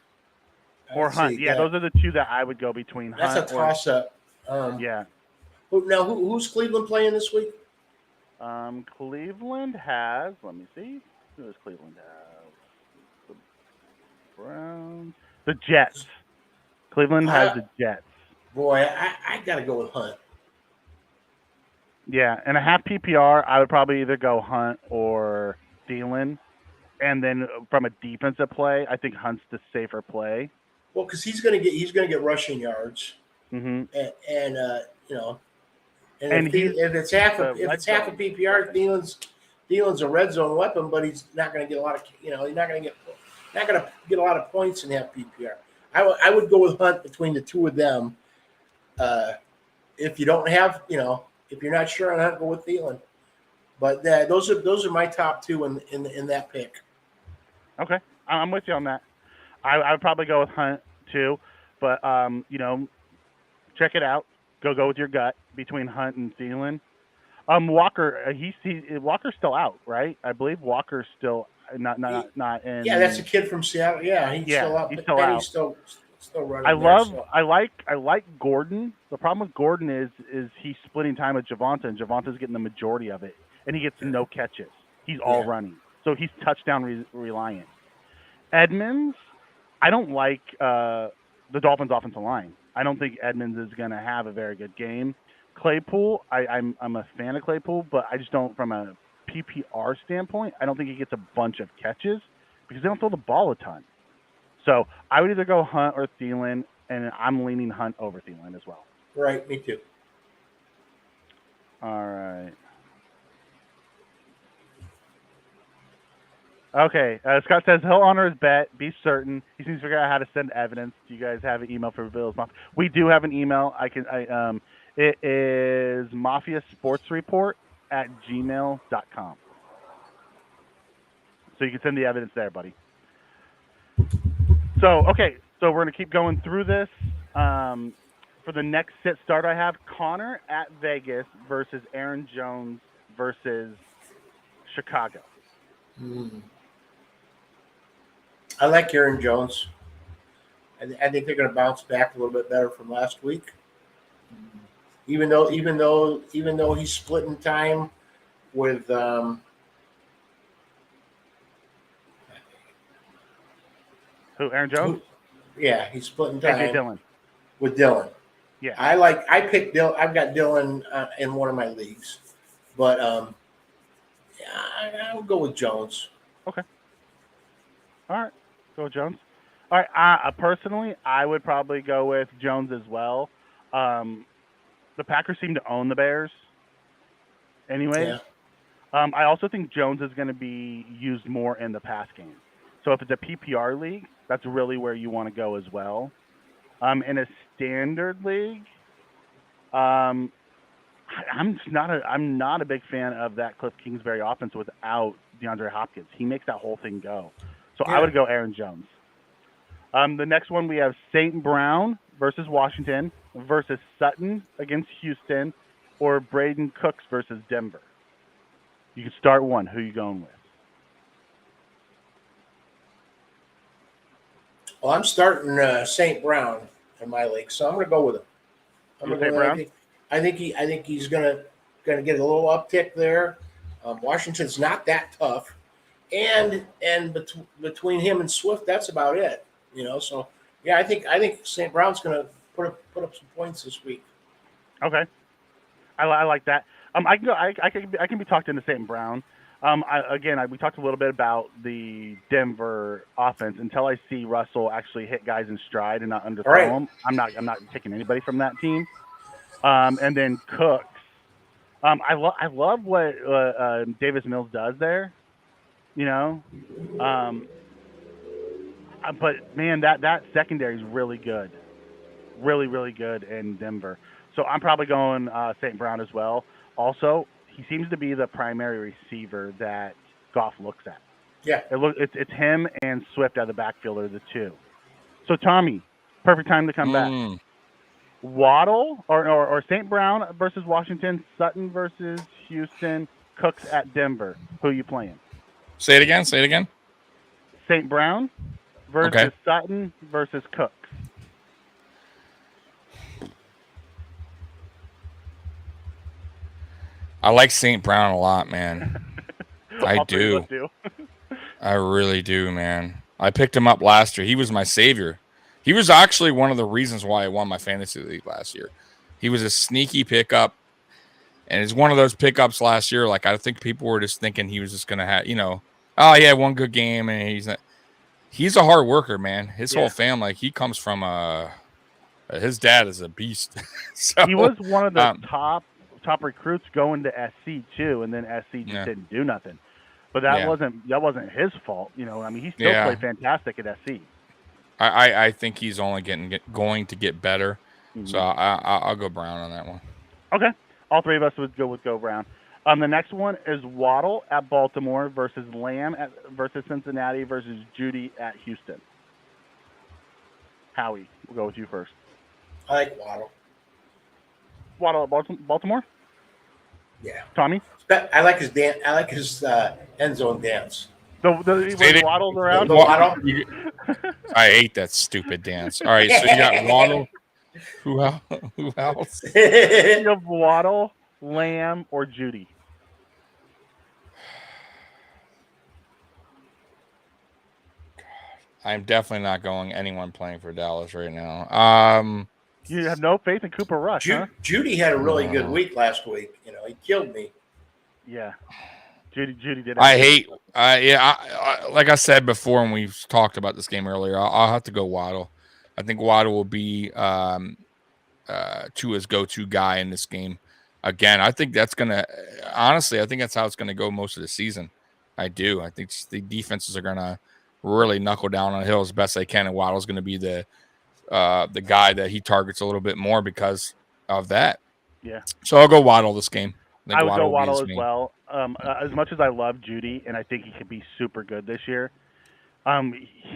Yeah, those are the two that I would go between. That's Hunt a toss-up. Yeah. Now, who's Cleveland playing this week? Cleveland has. Let me see. Who does Cleveland have? The Browns. The Jets. Cleveland has the Jets. Boy, I got to go with Hunt. Yeah, and a half PPR, I would probably either go Hunt or Thielen. And then from a defensive play, I think Hunt's the safer play. Well, because he's gonna get rushing yards, mm-hmm. and if it's half a PPR, Thielen's a red zone weapon, but he's not going to get a lot of he's not going to get a lot of points in half PPR. I would go with Hunt between the two of them. If you don't have if you're not sure on Hunt, go with Thielen. But those are my top two in that pick. Okay, I'm with you on that. I would probably go with Hunt too, but check it out. Go with your gut between Hunt and Thielen. Walker, Walker's still out, right? I believe Walker's still not in. Yeah, that's a kid from Seattle. Yeah, he's still out. He's still out. He's still running. I like Gordon. The problem with Gordon is he's splitting time with Javonte, and Javonte's getting the majority of it, and he gets no catches. He's all running, so he's touchdown reliant. Edmonds, I don't like the Dolphins' offensive line. I don't think Edmonds is going to have a very good game. Claypool, I'm a fan of Claypool, but I just don't from a PPR standpoint. I don't think he gets a bunch of catches because they don't throw the ball a ton. So I would either go Hunt or Thielen, and I'm leaning Hunt over Thielen as well. Right, me too. All right. Okay. Scott says he'll honor his bet. Be certain. He seems to figure out how to send evidence. Do you guys have an email for Bill's Mafia? We do have an email. It is mafiasportsreport@gmail.com. So you can send the evidence there, buddy. So so we're gonna keep going through this. For the next sit start, I have Connor at Vegas versus Aaron Jones versus Chicago. I like Aaron Jones. I think they're going to bounce back a little bit better from last week. Even though he's splitting time with Who? Aaron Jones? Yeah, he's splitting AJ time Dillon. with Dylan. Yeah. I picked Dylan. I've got Dylan in one of my leagues, but I would go with Jones. Okay. All right. Go with Jones. All right. Personally, I would probably go with Jones as well. The Packers seem to own the Bears. Anyways. Yeah. I also think Jones is going to be used more in the pass game. So if it's a PPR league, that's really where you want to go as well. In a standard league, I'm not a big fan of that Cliff Kingsbury offense without DeAndre Hopkins. He makes that whole thing go. So I would go Aaron Jones. The next one we have St. Brown versus Washington versus Sutton against Houston, or Braden Cooks versus Denver. You can start one. Who are you going with? Well, I'm starting St. Brown in my league, so I'm going to go with him. I'm going to go with him. I think he's going to get a little uptick there. Washington's not that tough, and between him and Swift, that's about it. So yeah, I think St. Brown's going to put up some points this week. Okay, I like that. I can be talked into St. Brown. We talked a little bit about the Denver offense. Until I see Russell actually hit guys in stride and not underthrow them, I'm not taking anybody from that team. And then Cooks. I love what Davis Mills does there. But man, that secondary is really good, really good in Denver. So I'm probably going St. Brown as well. Also, he seems to be the primary receiver that Goff looks at. Yeah, it's him and Swift out of the backfield are the two. So Tommy, perfect time to come back. Waddle or St. Brown versus Washington, Sutton versus Houston, Cooks at Denver. Who are you playing? Say it again. St. Brown versus Sutton versus Cooks. I like St. Brown a lot, man. I do. I really do, man. I picked him up last year. He was my savior. He was actually one of the reasons why I won my fantasy league last year. He was a sneaky pickup, and it's one of those pickups last year. Like, I think people were just thinking he was just going to have, one good game, and he's a hard worker, man. His whole family, he comes from his dad is a beast. So, he was one of the top recruits going to SC too, and then SC just didn't do nothing. But that wasn't his fault, he still played fantastic at SC. I think he's only going to get better. Mm-hmm. So I'll go Brown on that one. Okay, all three of us would go Brown. The next one is Waddle at Baltimore versus Lamb versus Cincinnati versus Judy at Houston. Howie, we'll go with you first. I like Waddle. Waddle at Baltimore? Yeah. Tommy? I like his dance. I like his end zone dance. When Waddle's around? Waddle? I hate that stupid dance. All right, so you got Waddle. Who else? You have Waddle, Lamb, or Judy? I'm definitely not going anyone playing for Dallas right now. You have no faith in Cooper Rush, huh? Judy had a really good week last week. You know, he killed me. Yeah. Judy did. I hate. Like I said before when we talked about this game earlier, I'll have to go Waddle. I think Waddle will be Tua's go-to guy in this game. Again, I think that's gonna. Honestly, I think that's how it's gonna go most of the season. I do. I think the defenses are gonna really knuckle down on Hill as best they can, and Waddle's gonna be the guy that he targets a little bit more because of that. Yeah. So I'll go Waddle this game. I would go Waddle as well. As much as I love Judy, and I think he could be super good this year,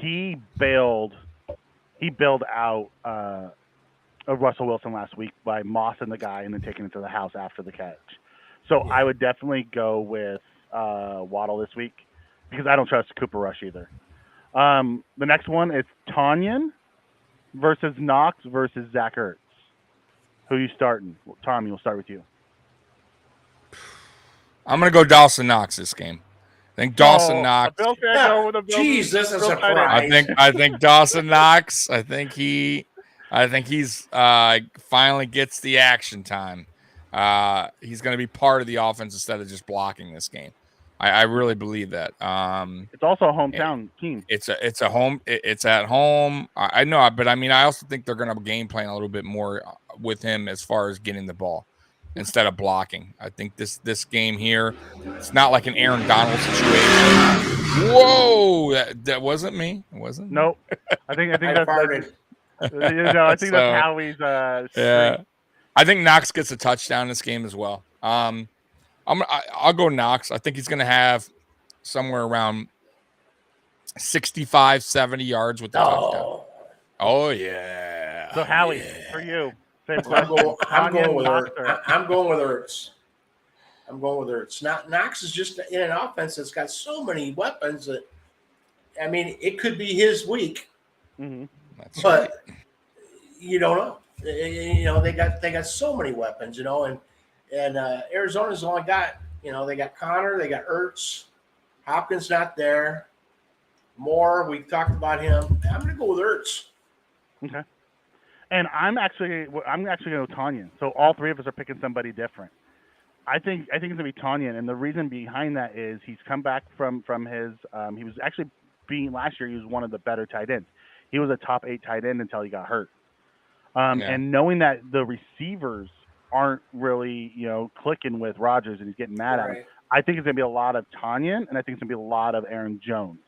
he bailed out of Russell Wilson last week by mossing the guy and then taking it to the house after the catch. So I would definitely go with Waddle this week because I don't trust Cooper Rush either. The next one is Tanyan versus Knox versus Zach Ertz. Who you starting? Tommy, we'll start with you. I'm going to go Dawson Knox this game. I think Dawson Knox. Jeez, this is a surprise. I think Dawson Knox. I think he's finally gets the action time. He's going to be part of the offense instead of just blocking this game. I really believe that. It's also a hometown team. It's at home. I know, but I mean, I also think they're going to game plan a little bit more with him as far as getting the ball instead of blocking. I think this game here, it's not like an Aaron Donald situation. Whoa, that wasn't me. It wasn't. Nope. I think that's farted. I think that's Howie's. Yeah, I think Knox gets a touchdown in this game as well. I'll go Knox. I think he's going to have somewhere around 65, 70 yards with the touchdown. Oh yeah. So Howie, for you. I'm going with Ertz. I'm going with Ertz. Knox is just in an offense that's got so many weapons that, I mean, it could be his week, but right. You don't know. You know, they got so many weapons. You know, and Arizona's only got, you know, they got Connor, they got Ertz, Hopkins not there, Moore. We talked about him. I'm going to go with Ertz. Okay. And I'm actually going to go Tanyan. So all three of us are picking somebody different. I think it's going to be Tanyan, and the reason behind that is he's come back from his he was actually last year he was one of the better tight ends. He was a top 8 tight end until he got hurt. And knowing that the receivers aren't really, you know, clicking with Rodgers and he's getting mad at him, I think it's going to be a lot of Tanyan, and I think it's going to be a lot of Aaron Jones.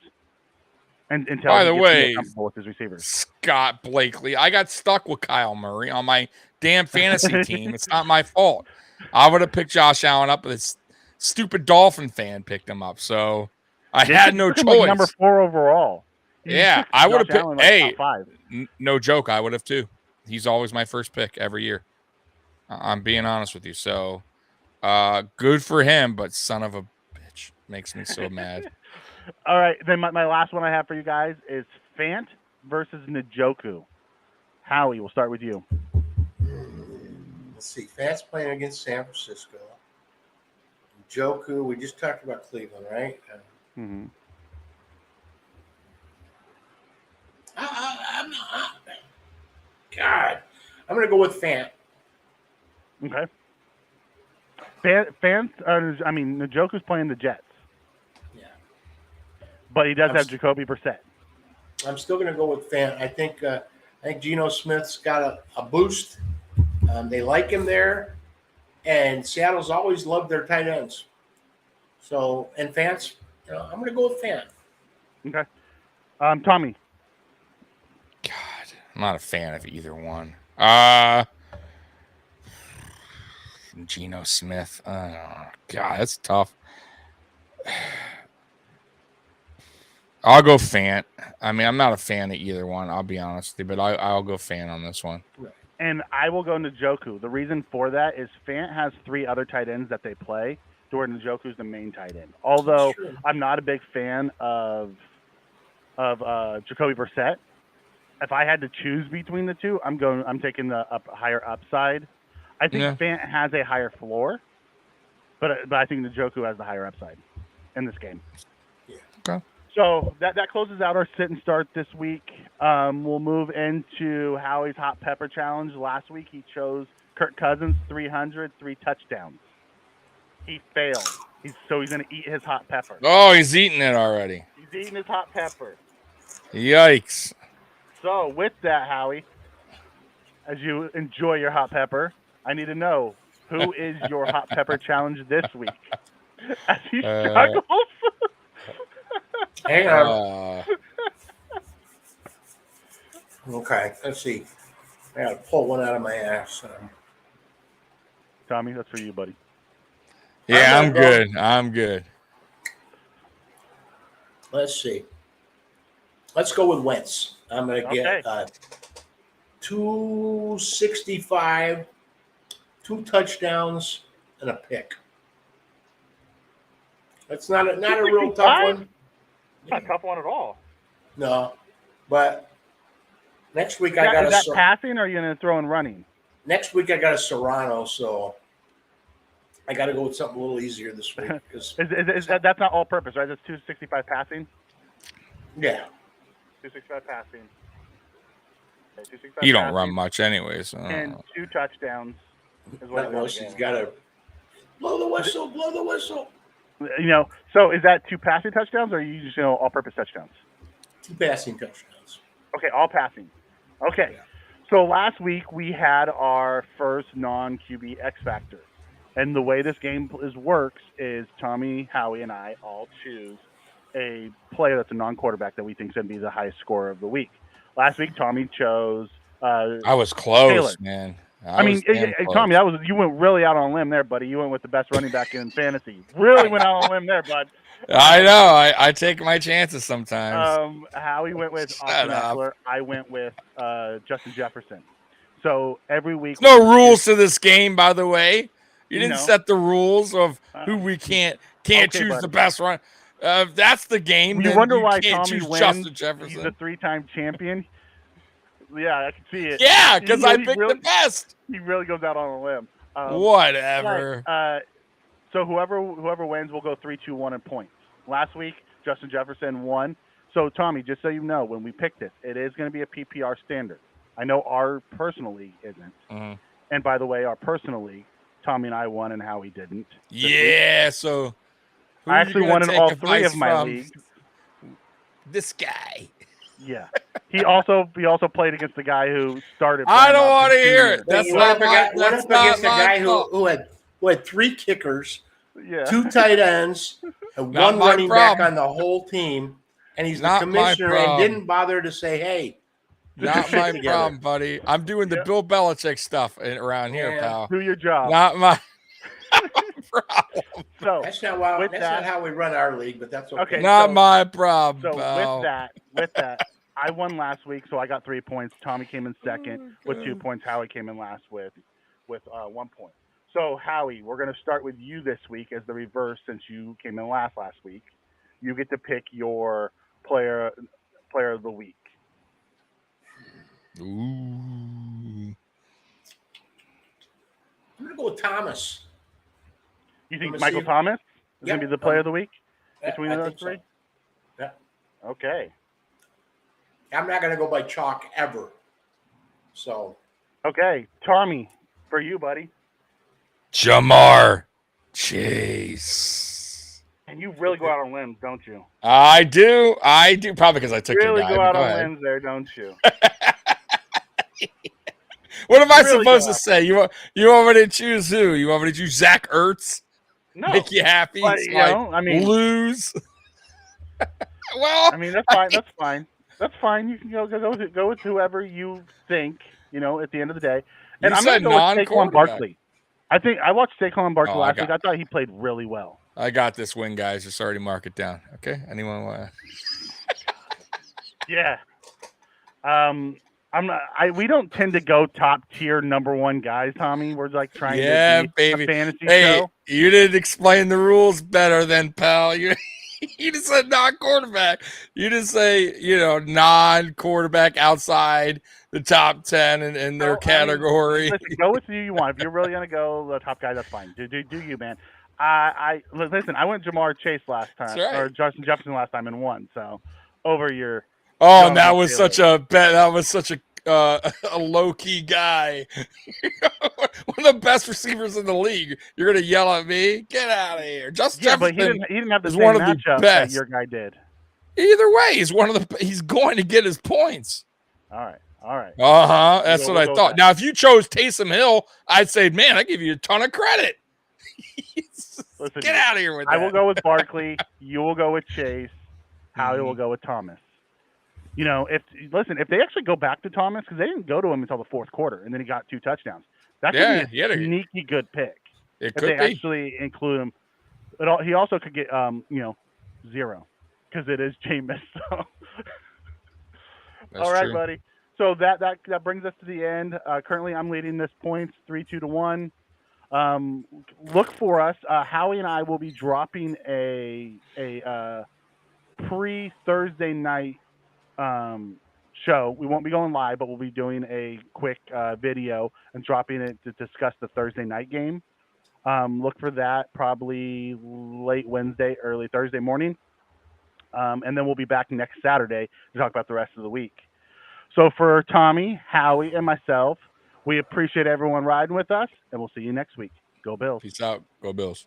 Until by the way, with his receivers. Scott Blakely, I got stuck with Kyle Murray on my damn fantasy team. It's not my fault. I would have picked Josh Allen up, but this stupid Dolphin fan picked him up, so I had no choice. Like number 4 overall. Yeah, I would have picked. Like hey, no joke, I would have too. He's always my first pick every year. I'm being honest with you. So, good for him, but son of a bitch, makes me so mad. All right, then my last one I have for you guys is Fant versus Njoku. Howie, we'll start with you. Let's see. Fant's playing against San Francisco. Njoku, we just talked about Cleveland, right? God, I'm going to go with Fant. Okay. Njoku's playing the Jets. But he does have Jacoby Brissett. I'm still going to go with Fant. I think Geno Smith's got a boost. They like him there, and Seattle's always loved their tight ends. So, and Fant's, you know, I'm going to go with Fant. Okay. Tommy. God, I'm not a fan of either one. Geno Smith. God, that's tough. I'll go Fant. I mean, I'm not a fan of either one, I'll be honest with you, but I'll go Fant on this one. And I will go Njoku. The reason for that is Fant has 3 other tight ends that they play, to where Njoku's the main tight end. Although I'm not a big fan of Jacoby Brissett. If I had to choose between the two, I'm taking the higher upside. I think Fant has a higher floor, but I think Njoku has the higher upside in this game. Yeah. Okay. So that closes out our sit and start this week. We'll move into Howie's Hot Pepper Challenge. Last week he chose Kirk Cousins 300, 3 touchdowns. He failed. He's going to eat his hot pepper. Oh, he's eating it already. He's eating his hot pepper. Yikes. So with that, Howie, as you enjoy your hot pepper, I need to know who is your hot pepper challenge this week as he struggles. Hang on. Okay, let's see. I gotta pull one out of my ass. Tommy, that's for you, buddy. Yeah, I'm good. I'm good. Let's see. Let's go with Wentz. I'm going to get 265, 2 touchdowns, and a pick. That's not a real tough one. Not a tough one at all. No, but next week I got is that passing, or are you going to throw in running? Next week I got a Serrano, so I got to go with something a little easier this week. Is that's not all purpose, right? That's 265 passing. Yeah. 265 passing. Okay, 265 You don't passing, run much anyway, so. And 2 touchdowns is what he's got to blow the whistle, blow the whistle. So is that 2 passing touchdowns, or are you just all-purpose touchdowns? 2 passing touchdowns. Okay, all passing. Okay. Yeah. So last week we had our first non-QB X Factor. And the way this game works is Tommy, Howie, and I all choose a player that's a non-quarterback that we think is going to be the highest scorer of the week. Last week, Tommy chose I was close, Taylor. Man. Tommy, you went really out on a limb there, buddy. You went with the best running back in fantasy. Really went out on a limb there, bud. I know. I take my chances sometimes. Howie went with Austin Eckler. I went with Justin Jefferson. So every week, there's no rules to this game, by the way. You didn't set the rules of who we can't choose buddy. The best run. That's the game. You wonder why Tommy wins. Justin Jefferson. He's a 3-time champion. Yeah, I can see it. Yeah, because I picked the best. He really goes out on a limb. Whatever. So whoever wins will go 3-2-1 in points. Last week, Justin Jefferson won. So Tommy, just so you know, when we picked it, it is going to be a PPR standard. I know our personal league isn't. Mm-hmm. And by the way, our personal league, Tommy and I won, and Howie didn't. Yeah, so I actually won in all 3 of my leagues. This guy. Yeah, he also played against the guy who started. I don't want to hear it. That's not against the guy who had 3 kickers, 2 tight ends, and 1 running back on the whole team, and he's the commissioner and didn't bother to say, "Hey." Not my problem, buddy. I'm doing the Bill Belichick stuff around here, pal. Do your job. Not my problem. So that's not how we run our league, but that's okay. Not my problem. So pal. with that, I won last week, so I got 3 points. Tommy came in second with 2 points. Howie came in last with 1 point. So Howie, we're going to start with you this week as the reverse, since you came in last week. You get to pick your player of the week. Ooh. I'm gonna go with Thomas. You think Michael Thomas is gonna be the player of the week between those 3? So. Yeah. Okay. I'm not gonna go by chalk ever. So. Okay, Tommy, for you, buddy. Jamar Chase. And you really go out on limbs, don't you? I do. Probably because I took your guy. Really go out on limbs there, don't you? What am I supposed to say? You want me to choose who? You want me to choose Zach Ertz? No. Make you happy? But, lose. Well, I mean, that's fine. That's fine. That's fine. You can go with whoever you think. At the end of the day. And I'm going to go with Saquon Barkley. I watched Saquon Barkley last week. I thought he played really well. I got this win, guys. Just already mark it down. Okay. Anyone want? Yeah. We don't tend to go top tier number 1 guys, Tommy. We're like trying to be a fantasy show. You didn't explain the rules better than pal. You just said non-quarterback. You just say, non-quarterback outside the top 10 in their category. Listen, go with who you want. If you're really gonna go the top guy, that's fine. Do you, man? Listen. I went Jamar Chase last time, or Justin Jefferson last time and won. So over your. Oh, Jonathan and that was Taylor. such a low key guy. One of the best receivers in the league. You're gonna yell at me? Get out of here! Yeah, but he didn't have the is same one of the matchup that best. your guy did. Either way, he's going to get his points. All right. That's what I thought. Now, if you chose Taysom Hill, I'd say, man, I give you a ton of credit. Listen, get out of here with that. I will go with Barkley. You will go with Chase. Howie will go with Thomas. You know, if they actually go back to Thomas, because they didn't go to him until the fourth quarter, and then he got 2 touchdowns. That could be a sneaky good pick. It if could they be. actually include him. He also could get 0, because it is Jameis. So. All right, true. buddy. So that brings us to the end. Currently, I'm leading this points 3-2 to 1. Look for us. Howie and I will be dropping a pre-Thursday night show. We won't be going live, but we'll be doing a quick video and dropping it to discuss the Thursday night game. Look for that probably late Wednesday, early Thursday morning. And then we'll be back next Saturday to talk about the rest of the week. So for Tommy, Howie, and myself, we appreciate everyone riding with us, and we'll see you next week. Go Bills. Peace out. Go Bills.